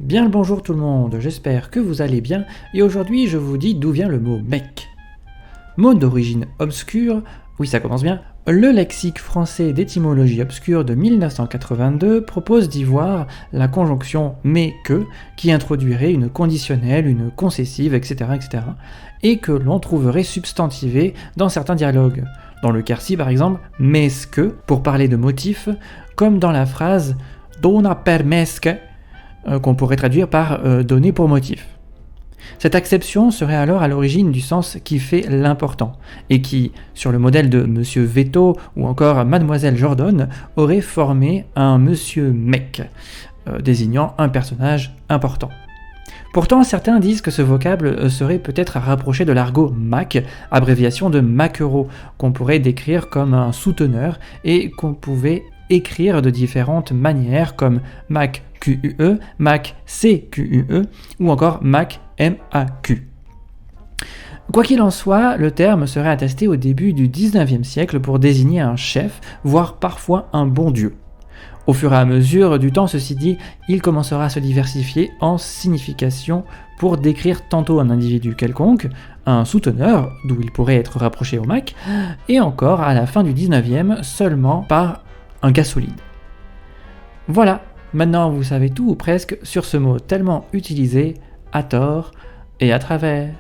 Bien le bonjour tout le monde, j'espère que vous allez bien et aujourd'hui je vous dis d'où vient le mot mec. Mot d'origine obscure, oui ça commence bien, le lexique français d'étymologie obscure de 1982 propose d'y voir la conjonction mais que qui introduirait une conditionnelle, une concessive, etc. et que l'on trouverait substantivée dans certains dialogues. Dans le Quercy par exemple, mesque pour parler de motif, comme dans la phrase dona per mesque qu'on pourrait traduire par donner pour motif. Cette acception serait alors à l'origine du sens qui fait l'important, et qui, sur le modèle de Monsieur Veto ou encore Mademoiselle Jordan, aurait formé un Monsieur Mec, désignant un personnage important. Pourtant, certains disent que ce vocable serait peut-être à rapprocher de l'argot Mac, abréviation de maquereau, qu'on pourrait décrire comme un souteneur et qu'on pouvait écrire de différentes manières comme Mac QUE, Mac CQUE ou encore Mac MAQ. Quoi qu'il en soit, le terme serait attesté au début du 19e siècle pour désigner un chef, voire parfois un bon dieu. Au fur et à mesure du temps, ceci dit, il commencera à se diversifier en signification pour décrire tantôt un individu quelconque, un souteneur, d'où il pourrait être rapproché au Mac, et encore à la fin du 19e seulement par un gars solide. Voilà, maintenant vous savez tout ou presque sur ce mot tellement utilisé à tort et à travers.